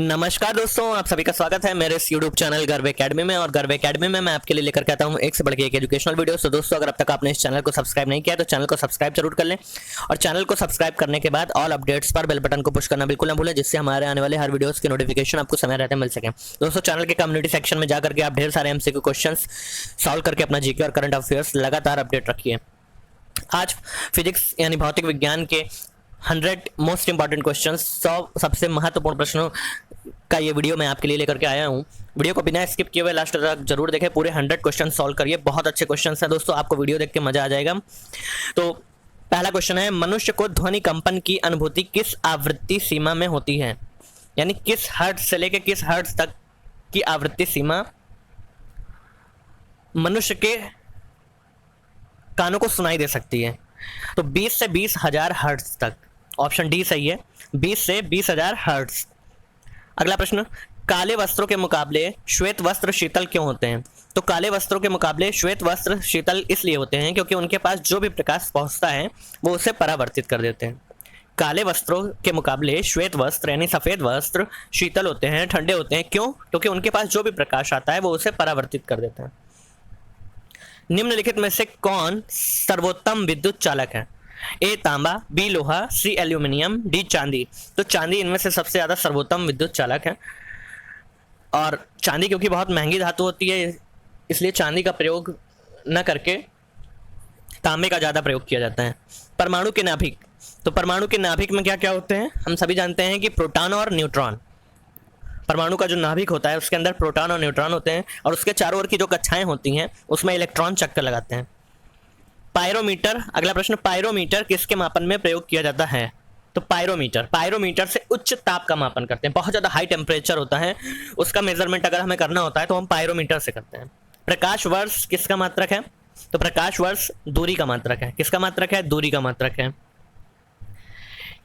नमस्कार दोस्तों, आप सभी का स्वागत है मेरे इस YouTube चैनल गर्व एकेडमी में। और गर्व एकेडमी में मैं आपके लिए लेकर के आता हूं एक से बढ़ के एक एजुकेशनल वीडियो। तो दोस्तों, अगर अब तक आपने इस चैनल को सब्सक्राइब नहीं किया तो चैनल को सब्सक्राइब जरूर कर लें, और चैनल को सब्सक्राइब करने के बाद ऑल अपडेट्स पर बेल बटन को पुश करना बिल्कुल ना भूलें, जिससे हमारे आने वाले हर वीडियोस की नोटिफिकेशन आपको समय रहते मिल सके। दोस्तों, चैनल के कम्युनिटी सेक्शन में जाकर के आप ढेर सारे MCQ क्वेश्चंस सॉल्व करके अपना जीके और करंट अफेयर्स लगातार अपडेट रखिए। आज फिजिक्स यानी भौतिक विज्ञान के 100 मोस्ट इंपॉर्टेंट क्वेश्चंस, 100 सबसे महत्वपूर्ण प्रश्नों का ये वीडियो मैं आपके लिए लेकर के आया हूँ। वीडियो को बिना स्किप किए हुए लास्ट तक जरूर देखें, पूरे 100 क्वेश्चन सॉल्व करिए। बहुत अच्छे क्वेश्चंस हैं दोस्तों, आपको वीडियो देख के मजा आ जाएगा। तो पहला क्वेश्चन है, मनुष्य को ध्वनि कंपन की अनुभूति किस आवृत्ति सीमा में होती है? यानी किस हर्ट्ज से लेकर किस हर्ट्ज तक की आवृत्ति सीमा मनुष्य के कानों को सुनाई दे सकती है? तो 20 से 20,000 हर्ट्ज तक। ऑप्शन डी सही है, 20 से 20,000 हर्ट्ज। अगला प्रश्न, काले वस्त्रों के मुकाबले श्वेत वस्त्र शीतल क्यों होते हैं? तो काले वस्त्रों के मुकाबले श्वेत वस्त्र शीतल इसलिए होते हैं क्योंकि उनके पास जो भी प्रकाश पहुंचता है वो उसे परावर्तित कर देते हैं। काले वस्त्रों के मुकाबले श्वेत वस्त्र यानी सफेद वस्त्र शीतल होते हैं, ठंडे होते हैं। क्यों? क्योंकि उनके पास जो भी प्रकाश आता है वो उसे परावर्तित कर देते हैं। निम्नलिखित में से कौन सर्वोत्तम विद्युत चालक है? ए तांबा, बी लोहा, सी एल्यूमिनियम, डी चांदी। तो चांदी इनमें से सबसे ज्यादा सर्वोत्तम विद्युत चालक है। और चांदी क्योंकि बहुत महंगी धातु होती है, इसलिए चांदी का प्रयोग न करके तांबे का ज्यादा प्रयोग किया जाता है। परमाणु के नाभिक, तो परमाणु के नाभिक में क्या क्या होते हैं? हम सभी जानते हैं कि प्रोटॉन और न्यूट्रॉन। परमाणु का जो नाभिक होता है उसके अंदर प्रोटॉन और न्यूट्रॉन होते हैं, और उसके चारों ओर की जो कक्षाएं होती हैं उसमें इलेक्ट्रॉन चक्कर लगाते हैं। पायरोमीटर, अगला प्रश्न, पायरोमीटर किसके मापन में प्रयोग किया जाता है? तो पायरोमीटर से उच्च ताप का मापन करते हैं। बहुत ज़्यादा हाई टेम्परेचर होता है, उसका मेजरमेंट अगर हमें करना होता है तो हम पायरोमीटर से करते हैं। प्रकाश वर्ष किसका मात्रक है? तो प्रकाश वर्ष दूरी का मात्रक है। किसका मात्रक है? दूरी का मात्रक है।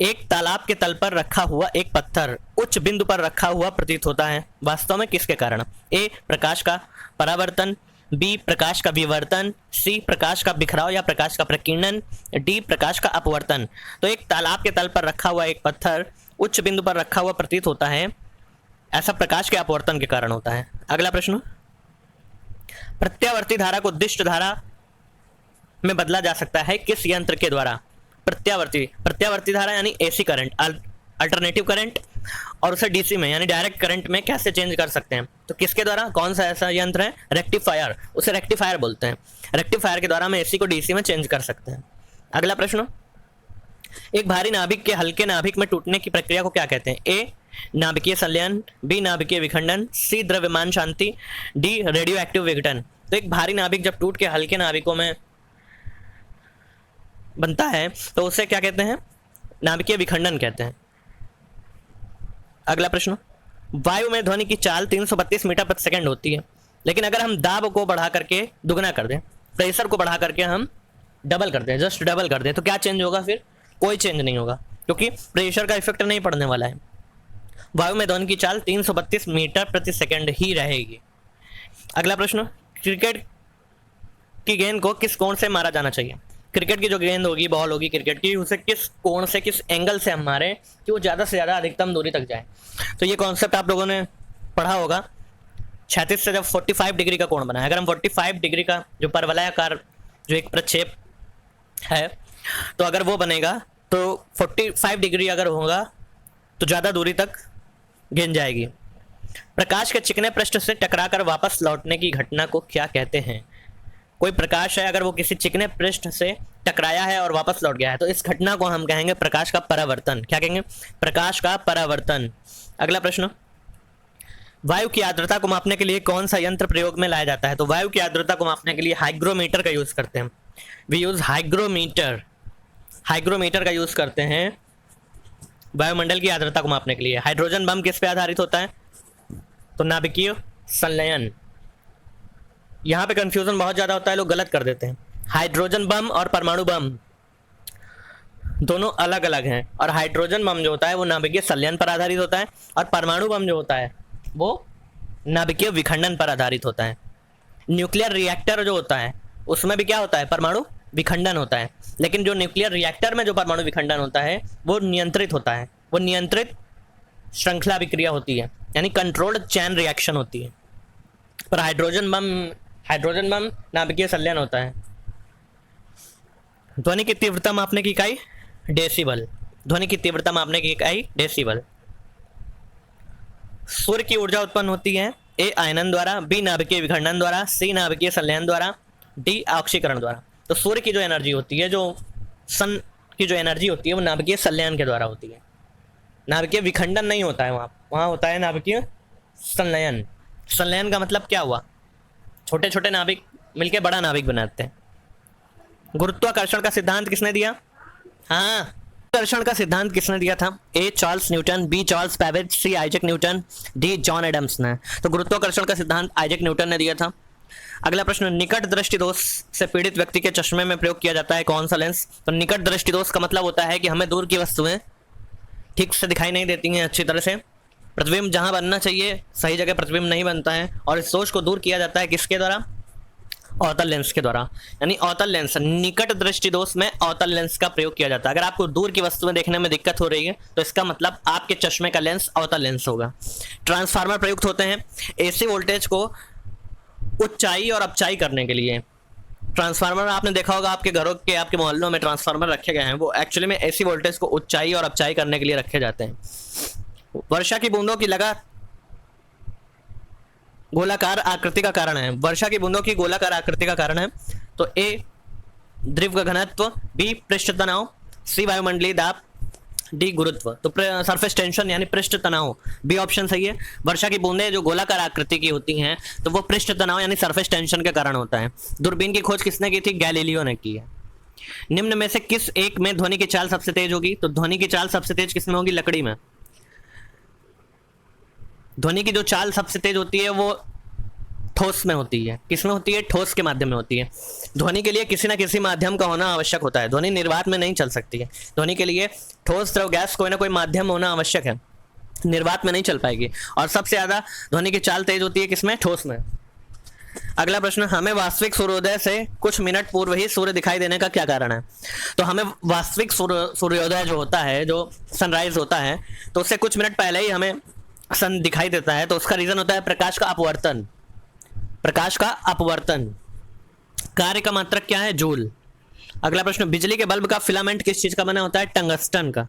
एक तालाब के तल पर रखा हुआ एक पत्थर उच्च बिंदु पर रखा हुआ प्रतीत होता है, वास्तव में किसके कारण? ए प्रकाश का परावर्तन, बी प्रकाश का विवर्तन, सी प्रकाश का बिखराव या प्रकाश का प्रकीर्णन, डी प्रकाश का अपवर्तन। तो एक तालाब के तल पर रखा हुआ एक पत्थर उच्च बिंदु पर रखा हुआ प्रतीत होता है, ऐसा प्रकाश के अपवर्तन के कारण होता है। अगला प्रश्न, प्रत्यावर्ती धारा को दिष्ट धारा में बदला जा सकता है किस यंत्र के द्वारा? प्रत्यावर्ती धारा यानी AC करंट, अल्टरनेटिव करंट, और उसे DC में यानी डायरेक्ट करंट में कैसे चेंज कर सकते हैं? तो किसके द्वारा? कौन सा ऐसा यंत्र है? रेक्टिफायर, उसे रेक्टिफायर बोलते हैं। रेक्टिफायर के द्वारा हम AC को DC में चेंज कर सकते हैं। अगला प्रश्न, एक भारी नाभिक के हल्के नाभिक में टूटने की प्रक्रिया को क्या कहते हैं? ए नाभिकीय संलयन, बी नाभिकीय विखंडन, सी द्रव्यमान शांति, डी रेडियो एक्टिव विघटन। तो एक भारी नाभिक जब टूट के हल्के नाभिकों में बनता है तो उसे क्या कहते हैं? नाभिकीय विखंडन कहते हैं। अगला प्रश्न, वायु में ध्वनि की चाल 332 मीटर प्रति सेकंड होती है, लेकिन अगर हम दाब को बढ़ा करके दुगना कर दें, प्रेशर को बढ़ा करके हम डबल कर दें, जस्ट डबल कर दें, तो क्या चेंज होगा? फिर कोई चेंज नहीं होगा, क्योंकि प्रेशर का इफेक्ट नहीं पड़ने वाला है। वायु में ध्वनि की चाल 332 मीटर प्रति सेकंड ही रहेगी। अगला प्रश्न, क्रिकेट की गेंद को किस कोण से मारा जाना चाहिए? क्रिकेट की जो गेंद होगी, बॉल होगी क्रिकेट की, उसे किस कोण से, किस एंगल से हम मारें कि वो ज़्यादा से ज़्यादा अधिकतम दूरी तक जाए? तो ये कॉन्सेप्ट आप लोगों ने पढ़ा होगा। 36 से जब 45 डिग्री का कोण बनाए, अगर हम 45 डिग्री का जो परवलयाकार जो एक प्रक्षेप है, तो अगर वो बनेगा तो 45 डिग्री अगर होगा तो ज़्यादा दूरी तक गेंद जाएगी। प्रकाश के चिकने पृष्ठ से टकराकर वापस लौटने की घटना को क्या कहते हैं? कोई प्रकाश है, अगर वो किसी चिकने पृष्ठ से टकराया है और वापस लौट गया है तो इस घटना को हम कहेंगे प्रकाश का परावर्तन। क्या कहेंगे? प्रकाश का परावर्तन। अगला प्रश्न, वायु की आर्द्रता को मापने के लिए कौन सा यंत्र प्रयोग में लाया जाता है? तो वायु की आर्द्रता को मापने के लिए हाइग्रोमीटर का यूज करते हैं। वी यूज हाइग्रोमीटर का यूज करते हैं वायुमंडल की आर्द्रता को मापने के लिए। हाइड्रोजन बम किस पे आधारित होता है? तो नाभिकीय संलयन। यहाँ पे कंफ्यूजन बहुत ज़्यादा होता है, लोग गलत कर देते हैं। हाइड्रोजन बम और परमाणु बम दोनों अलग अलग हैं, और हाइड्रोजन बम जो होता है वो नाभिकीय संलयन पर आधारित होता है, और परमाणु बम जो होता है वो नाभिकीय विखंडन पर आधारित होता है। न्यूक्लियर रिएक्टर जो होता है उसमें भी क्या होता है? परमाणु विखंडन होता है, लेकिन जो न्यूक्लियर रिएक्टर में जो परमाणु विखंडन होता है वो नियंत्रित होता है, वो नियंत्रित श्रृंखला अभिक्रिया होती है, यानी कंट्रोल्ड चैन रिएक्शन होती है। पर हाइड्रोजन बम नाभिकीय संलयन होता है। ध्वनि की तीव्रता मापने की इकाई डेसिबल। ध्वनि की तीव्रता मापने की इकाई डेसिबल। सूर्य की ऊर्जा उत्पन्न होती है ए आयनन द्वारा, बी नाभिकीय विखंडन द्वारा, सी नाभिकीय संलयन द्वारा, डी ऑक्सीकरण द्वारा। तो सूर्य की जो एनर्जी होती है, जो सन की जो एनर्जी होती है, वो नाभिकीय संलयन के द्वारा होती है। नाभिकीय विखंडन नहीं होता है वहाँ होता है नाभिकीय संलयन। संलयन का मतलब क्या हुआ? छोटे छोटे नाभिक मिलके बड़ा नाभिक बनाते हैं। गुरुत्वाकर्षण का सिद्धांत किसने दिया? हाँ, गुरुत्वाकर्षण का सिद्धांत किसने दिया था? A Charles Newton, B Charles Babbage, C Isaac Newton, D John Adams ने। तो गुरुत्वाकर्षण का सिद्धांत आइजैक न्यूटन ने दिया था। अगला प्रश्न, निकट दृष्टि दोष से पीड़ित व्यक्ति के चश्मे में प्रयोग किया जाता है कौन सा लेंस? तो निकट दृष्टि दोष का मतलब होता है कि हमें दूर की वस्तुएं ठीक से दिखाई नहीं देती हैं अच्छी तरह से। प्रतिबिंब जहां बनना चाहिए सही जगह प्रतिबिंब नहीं बनता है, और इस दोष को दूर किया जाता है किसके द्वारा? अवतल लेंस के द्वारा। यानी अवतल लेंस, निकट दृष्टि दोष में अवतल लेंस का प्रयोग किया जाता है। अगर आपको दूर की वस्तुएं देखने में दिक्कत हो रही है तो इसका मतलब आपके चश्मे का लेंस अवतल लेंस होगा। ट्रांसफार्मर प्रयुक्त होते हैं एसी वोल्टेज को उच्चाई और अपचाई करने के लिए। ट्रांसफार्मर आपने देखा होगा आपके घरों के, आपके मोहल्लों में ट्रांसफार्मर रखे गए हैं, वो एक्चुअली में एसी वोल्टेज को उच्चाई और अपचाई करने के लिए रखे जाते हैं। वर्षा की बूंदों की गोलाकार आकृति का कारण है। वर्षा की बूंदों की गोलाकार आकृति का कारण है तो ए द्रव का घनत्व, बी पृष्ठ तनाव, सी वायुमंडलीय दाब, डी गुरुत्व। तो सरफेस टेंशन यानी पृष्ठ तनाव, बी ऑप्शन सही है। वर्षा की बूंदें जो गोलाकार आकृति की होती हैं तो वो पृष्ठ तनाव यानी सरफेस टेंशन के कारण होता है। दूरबीन की खोज किसने की थी? गैलीलियो ने की है। निम्न में से किस एक में ध्वनि की चाल सबसे तेज होगी? तो ध्वनि की चाल सबसे तेज किसमें होगी? लकड़ी में। ध्वनि की जो चाल सबसे तेज होती है वो ठोस में होती है। किसमें होती है? ठोस के माध्यम में होती है। ध्वनि के लिए किसी ना किसी माध्यम का होना आवश्यक होता है। ध्वनि निर्वात में नहीं चल सकती है। ध्वनि के लिए ठोस, द्रव, गैस, कोई ना कोई माध्यम होना आवश्यक है। निर्वात में नहीं चल पाएगी। और सबसे ज्यादा ध्वनि की चाल तेज होती है किसमें? ठोस में। अगला प्रश्न, हमें वास्तविक सूर्योदय से कुछ मिनट पूर्व ही सूर्य दिखाई देने का क्या कारण है? तो हमें वास्तविक सूर्योदय जो होता है, जो सनराइज होता है, तो उससे कुछ मिनट पहले ही हमें सन दिखाई देता है। तो उसका रीजन होता है प्रकाश का अपवर्तन। प्रकाश का अपवर्तन। कार्य का मात्रक क्या है? जूल। अगला प्रश्न, बिजली के बल्ब का फिलामेंट किस चीज का बना होता है? टंगस्टन का।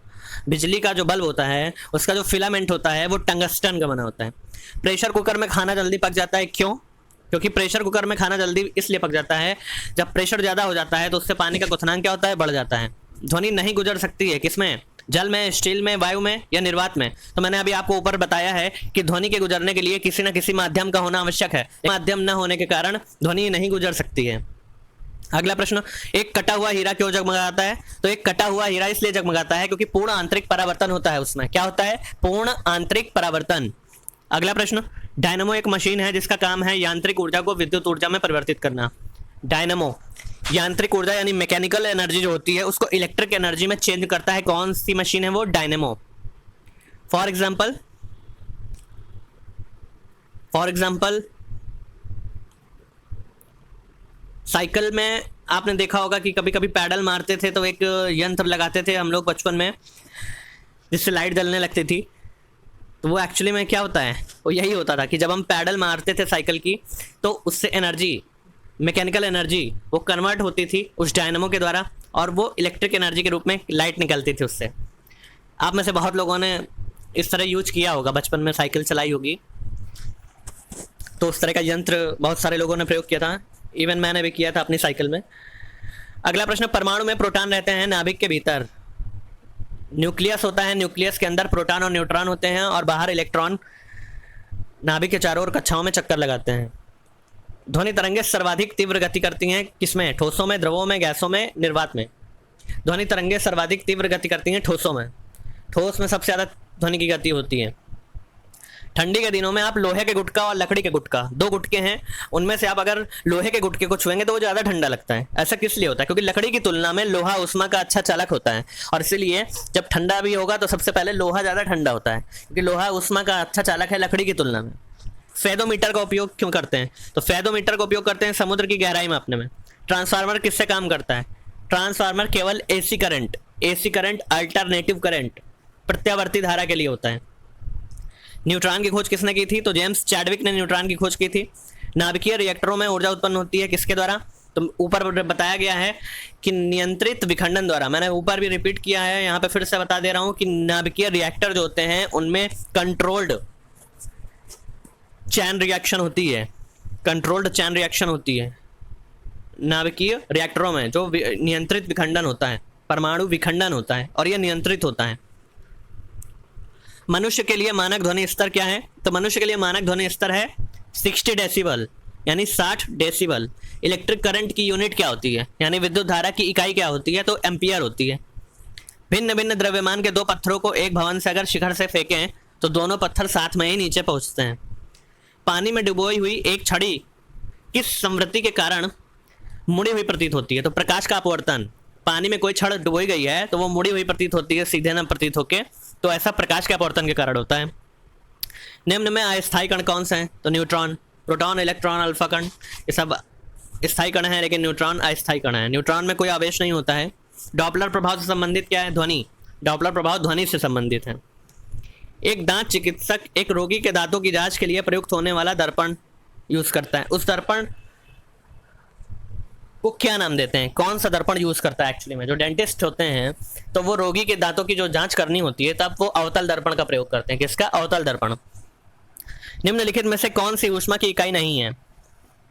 बिजली का जो बल्ब होता है उसका जो फिलामेंट होता है वो टंगस्टन का बना होता है। प्रेशर कुकर में खाना जल्दी पक जाता है, क्यों? क्योंकि प्रेशर कुकर में खाना जल्दी इसलिए पक जाता है, जब प्रेशर ज्यादा हो जाता है तो उससे पानी का क्वथनांक क्या होता है? बढ़ जाता है। ध्वनि नहीं गुजर सकती है किसमें? जल में, स्टील में, वायु में या निर्वात में? तो मैंने अभी आपको ऊपर बताया है कि ध्वनि के गुजरने के लिए किसी न किसी माध्यम का होना आवश्यक है। माध्यम न होने के कारण ध्वनि नहीं गुजर सकती है। अगला प्रश्न, एक कटा हुआ हीरा क्यों जगमगाता है? तो एक कटा हुआ हीरा इसलिए जगमगाता है क्योंकि पूर्ण आंतरिक परावर्तन होता है उसमें। क्या होता है? पूर्ण आंतरिक परावर्तन। अगला प्रश्न, डायनमो एक मशीन है जिसका काम है यांत्रिक ऊर्जा को विद्युत ऊर्जा में परिवर्तित करना। डायनमो यांत्रिक ऊर्जा यानी मैकेनिकल एनर्जी जो होती है उसको इलेक्ट्रिक एनर्जी में चेंज करता है। कौन सी मशीन है वो? डायनेमो। फॉर एग्जाम्पल साइकिल में आपने देखा होगा कि कभी कभी पैडल मारते थे तो एक यंत्र लगाते थे हम लोग बचपन में जिससे लाइट जलने लगती थी। तो वो एक्चुअली में क्या होता है? वो यही होता था कि जब हम पैडल मारते थे साइकिल की तो उससे एनर्जी, मैकेनिकल एनर्जी वो कन्वर्ट होती थी उस डायनामो के द्वारा और वो इलेक्ट्रिक एनर्जी के रूप में लाइट निकलती थी उससे। आप में से बहुत लोगों ने इस तरह यूज किया होगा, बचपन में साइकिल चलाई होगी तो उस तरह का यंत्र बहुत सारे लोगों ने प्रयोग किया था। इवन मैंने भी किया था अपनी साइकिल में। अगला प्रश्न, परमाणु में प्रोटॉन रहते हैं नाभिक के भीतर। न्यूक्लियस होता है, न्यूक्लियस के अंदर प्रोटॉन और न्यूट्रॉन होते हैं और बाहर इलेक्ट्रॉन नाभिक के चारों ओर कक्षाओं में चक्कर लगाते हैं। ध्वनि तरंगे सर्वाधिक तीव्र गति करती हैं किसमें? ठोसों में, द्रवों में, गैसों में, निर्वात में? ध्वनि तरंगे सर्वाधिक तीव्र गति करती हैं ठोसों में। ठोस में सबसे ज्यादा ध्वनि की गति होती है। ठंडी के दिनों में आप लोहे के गुटका और लकड़ी के गुटका, दो गुटके हैं, उनमें से आप अगर लोहे के गुटके को छुएंगे तो वो ज्यादा ठंडा लगता है। ऐसा किस लिए होता है? क्योंकि लकड़ी की तुलना में लोहा उष्मा का अच्छा चालक होता है और इसीलिए जब ठंडा भी होगा तो सबसे पहले लोहा ज्यादा ठंडा होता है क्योंकि लोहा उष्मा का अच्छा चालक है लकड़ी की तुलना में। फेदोमीटर का उपयोग क्यों करते हैं? तो फेदोमीटर का उपयोग करते हैं समुद्र की गहराई मापने में। ट्रांसफार्मर किससे काम करता है? ट्रांसफार्मर केवल एसी करंट, अल्टरनेटिव करंट, प्रत्यावर्ती धारा के लिए होता है। न्यूट्रॉन की खोज किसने की थी? तो जेम्स चैडविक ने न्यूट्रॉन की खोज की थी। नाभिकीय रिएक्टरों में ऊर्जा उत्पन्न होती है किसके द्वारा? तो ऊपर बताया गया है कि नियंत्रित विखंडन द्वारा। मैंने ऊपर भी रिपीट किया है, यहाँ पे फिर से बता दे रहा हूँ कि नाभिकीय रिएक्टर जो होते हैं उनमें कंट्रोल्ड चैन रिएक्शन होती है, कंट्रोल्ड चैन रिएक्शन होती है नाभिकीय रिएक्टरों में, जो नियंत्रित विखंडन होता है, परमाणु विखंडन होता है, और यह नियंत्रित होता है। मनुष्य के लिए मानक ध्वनि स्तर क्या है? तो मनुष्य के लिए मानक ध्वनि स्तर है 60 डेसिबल, यानी 60 डेसिबल। इलेक्ट्रिक करंट की यूनिट क्या होती है, यानी विद्युत धारा की इकाई क्या होती है? तो एम्पियर होती है। भिन्न भिन्न द्रव्यमान के दो पत्थरों को एक भवन से अगर शिखर से फेंकें तो दोनों पत्थर साथ में ही नीचे पहुंचते हैं। पानी में डुबोई हुई एक छड़ी किस संवृत्ति के कारण मुड़ी हुई प्रतीत होती है? तो प्रकाश का अपवर्तन। पानी में कोई छड़ डुबोई गई है तो वो मुड़ी हुई प्रतीत होती है, सीधे न प्रतीत होके, तो ऐसा प्रकाश के अपवर्तन के कारण होता है। निम्न में अस्थायी कण कौन से हैं? तो न्यूट्रॉन, प्रोटॉन, इलेक्ट्रॉन, अल्फा कण, ये सब स्थायी कण है, लेकिन न्यूट्रॉन अस्थायी कण है। न्यूट्रॉन में कोई आवेश नहीं होता है। डॉपलर प्रभाव से संबंधित क्या है? ध्वनि। डॉपलर प्रभाव ध्वनि से संबंधित है। एक दांत चिकित्सक एक रोगी के दांतों की जांच के लिए प्रयुक्त होने वाला दर्पण यूज करता है। उस दर्पण को क्या नाम देते हैं? कौन सा दर्पण यूज करता है? एक्चुअली में जो डेंटिस्ट होते हैं तो वो रोगी के दांतों की जो जांच करनी होती है तब वो अवतल दर्पण का प्रयोग करते हैं। किसका? अवतल दर्पण। निम्नलिखित में से कौन सी ऊष्मा की इकाई नहीं है?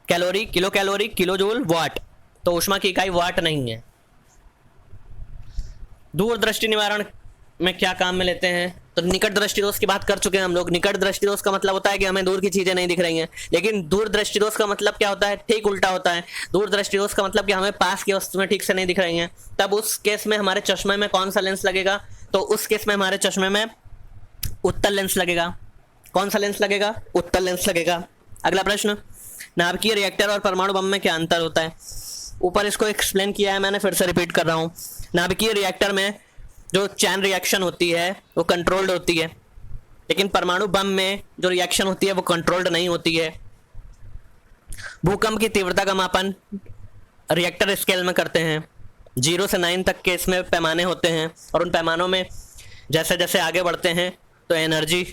Calorie, kilo calorie, kilo joule, watt. तो ऊष्मा की इकाई वाट नहीं है। दूरदृष्टि निवारण में क्या काम में लेते हैं? तो निकट दृष्टि दोष की बात कर चुके हैं हम लोग। निकट दृष्टि दोष का मतलब होता है कि हमें दूर की चीजें नहीं दिख रही हैं, लेकिन दूर दृष्टि दोष का मतलब क्या होता है? ठीक उल्टा होता है। दूर दृष्टि दोष का मतलब कि हमें पास की वस्तुएं ठीक से नहीं दिख रही हैं, तब उस केस में हमारे चश्मे में कौन सा लेंस लगेगा? तो उस केस में हमारे चश्मे में उत्तल लेंस लगेगा। कौन सा लेंस लगेगा? उत्तल लेंस लगेगा। अगला प्रश्न, नाभिकीय रिएक्टर और परमाणु बम में क्या अंतर होता है? ऊपर इसको एक्सप्लेन किया है मैंने, फिर से रिपीट कर रहा हूँ। नाभिकीय रिएक्टर में जो चैन रिएक्शन होती है वो कंट्रोल्ड होती है, लेकिन परमाणु बम में जो रिएक्शन होती है वो कंट्रोल्ड नहीं होती है। भूकंप की तीव्रता का मापन रिएक्टर स्केल में करते हैं। 0 से 9 तक के इसमें पैमाने होते हैं, और उन पैमानों में जैसे जैसे आगे बढ़ते हैं तो एनर्जी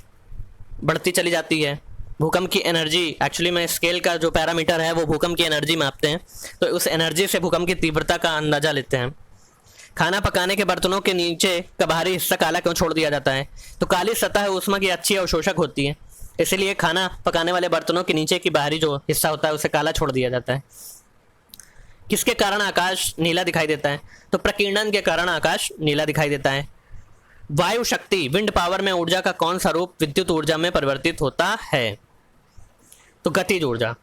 बढ़ती चली जाती है। भूकंप की एनर्जी, एक्चुअली में स्केल का जो पैरामीटर है वो भूकंप की एनर्जी मापते हैं, तो उस एनर्जी से भूकंप की तीव्रता का अंदाजा लेते हैं। खाना पकाने के बर्तनों के नीचे का बाहरी हिस्सा काला क्यों छोड़ दिया जाता है? तो काली सतह ऊष्मा की अच्छी अवशोषक होती है, इसलिए खाना पकाने वाले बर्तनों के नीचे की बाहरी जो हिस्सा होता है उसे काला छोड़ दिया जाता है। किसके कारण आकाश नीला दिखाई देता है? तो प्रकीर्णन के कारण आकाश नीला दिखाई देता है। वायु शक्ति, विंड पावर में ऊर्जा का कौन सा रूप विद्युत ऊर्जा में परिवर्तित होता है? तो गतिज ऊर्जा।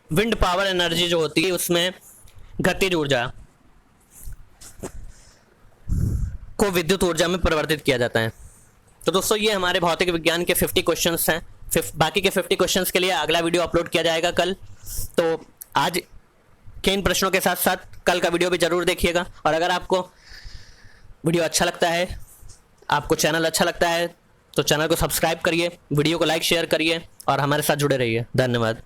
विंड पावर एनर्जी जो होती है उसमें गतिज ऊर्जा को विद्युत ऊर्जा में परिवर्तित किया जाता है। तो दोस्तों ये हमारे भौतिक विज्ञान के 50 क्वेश्चंस हैं। बाकी के 50 क्वेश्चंस के लिए अगला वीडियो अपलोड किया जाएगा कल। तो आज के इन प्रश्नों के साथ साथ कल का वीडियो भी जरूर देखिएगा। और अगर आपको वीडियो अच्छा लगता है, आपको चैनल अच्छा लगता है, तो चैनल को सब्सक्राइब करिए, वीडियो को लाइक शेयर करिए और हमारे साथ जुड़े रहिए। धन्यवाद।